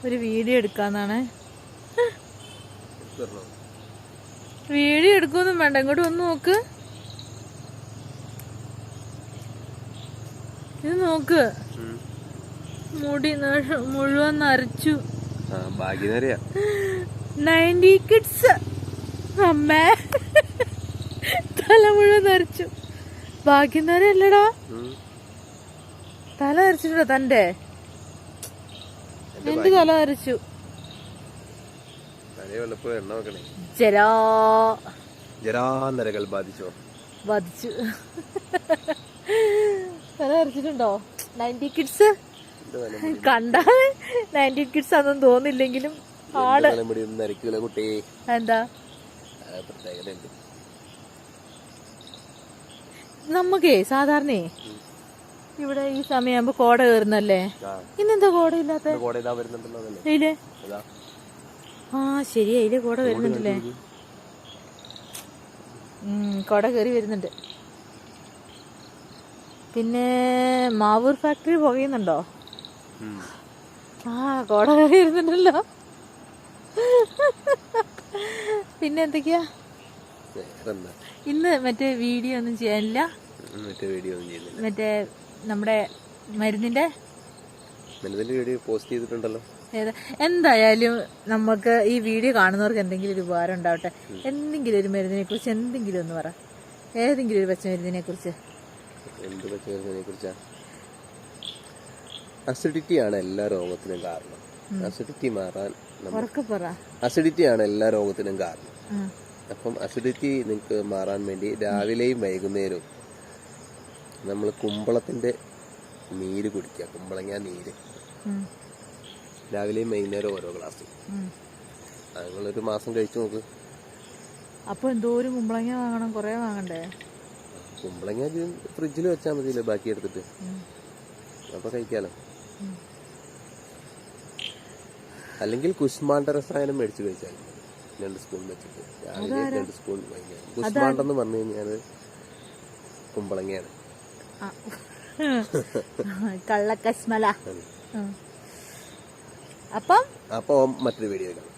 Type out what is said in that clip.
ഒരു video എടുക്കാന്നാണ്. Video എടുക്കൊന്നും വേണ്ട, ഇങ്ങോട്ട് വന്ന് നോക്ക്. ഇത് നോക്ക്, മുടി മുഴുവൻ നരച്ചു. 90 കിഡ്സ്. അമ്മേ, തല മുഴുവൻ നരച്ചു. ഭാഗ്യനര അല്ലടാ, തല നരച്ചിട്ടുണ്ടോ തന്റെ? എന്റെ തല നരച്ചു. ജരാനരകൾ ബാധിച്ചു. തല നരച്ചിട്ടുണ്ടോ? 90 കിഡ്സ് കണ്ടാൽ 90 കിഡ്സ് അതൊന്നും തോന്നില്ലെങ്കിലും ആള് എന്താ. നമുക്കേ സാധാരണ ഇവിടെ ഈ സമയമാകുമ്പോ കോട കയറുന്നല്ലേ, ഇന്നെന്താ കോട ഇല്ലാത്ത? അതിലെ ശരി, അതിലെ കോട വരുന്നുണ്ടല്ലേ. കോട കയറി വരുന്നുണ്ട്. പിന്നെ മാവൂർ ഫാക്ടറി പുകയുന്നുണ്ടോ? കോട കയറി വരുന്നുണ്ടല്ലോ. പിന്നെ എന്തൊക്കെയാ ഇന്ന്? മറ്റേ വീഡിയോ ഒന്നും ചെയ്യാനില്ല. മറ്റേ നമ്മുടെ മരുന്നിന്റെ വീഡിയോ പോസ്റ്റ് ചെയ്തിട്ടുണ്ടല്ലോ. എന്തായാലും നമുക്ക് ഈ വീഡിയോ കാണുന്നവർക്ക് എന്തെങ്കിലും ഒരു ഉപകാരം ഉണ്ടാവട്ടെ. എന്തെങ്കിലും ഒരു മരുന്നിനെ കുറിച്ച് എന്തെങ്കിലും ഒന്ന് പറ. ഏതെങ്കിലും ഒരു പച്ചമരുന്നിനെ കുറിച്ച്. എന്ത് പച്ചമരുന്നിനെ കുറിച്ചാ? അസിഡിറ്റി ആണ് എല്ലാ രോഗത്തിനും കാരണം. അസിഡിറ്റി മാറാൻ അസിഡിറ്റി ആണ് എല്ലാ രോഗത്തിനും കാരണം. അപ്പം അസിഡിറ്റി നിങ്ങൾക്ക് മാറാൻ വേണ്ടി രാവിലെയും വൈകുന്നേരവും നമ്മൾ കുമ്പളത്തിന്റെ നീര് കുടിക്കുക. കുമ്പളങ്ങ നീര് രാവിലെയും വൈകുന്നേരം ഓരോ ഗ്ലാസ്. നിങ്ങളൊരു മാസം കഴിച്ചു നോക്ക്. അപ്പൊ എന്തോരം കുമ്പളങ്ങ വാങ്ങണം? കൊറേ വാങ്ങണ്ടേ? കുമ്പളങ്ങ ഫ്രിഡ്ജിൽ വെച്ചാൽ മതിയല്ലോ, ബാക്കി എടുത്തിട്ട്. അപ്പൊ കഴിക്കാലോ. അല്ലെങ്കിൽ കുശ്മാണ്ഡ രസായനം മേടിച്ച് കഴിച്ചാൽ 2 സ്പൂൺ വെച്ചിട്ട് രാവിലെ 2 സ്പൂൺ വൈകുന്നേരം. കുശ്മാണ്ടെന്ന് പറഞ്ഞു കഴിഞ്ഞാൽ കുമ്പളങ്ങയാണ്. കള്ളക്കശ്മല. അപ്പം മറ്റൊരു വീഡിയോ കാണാം.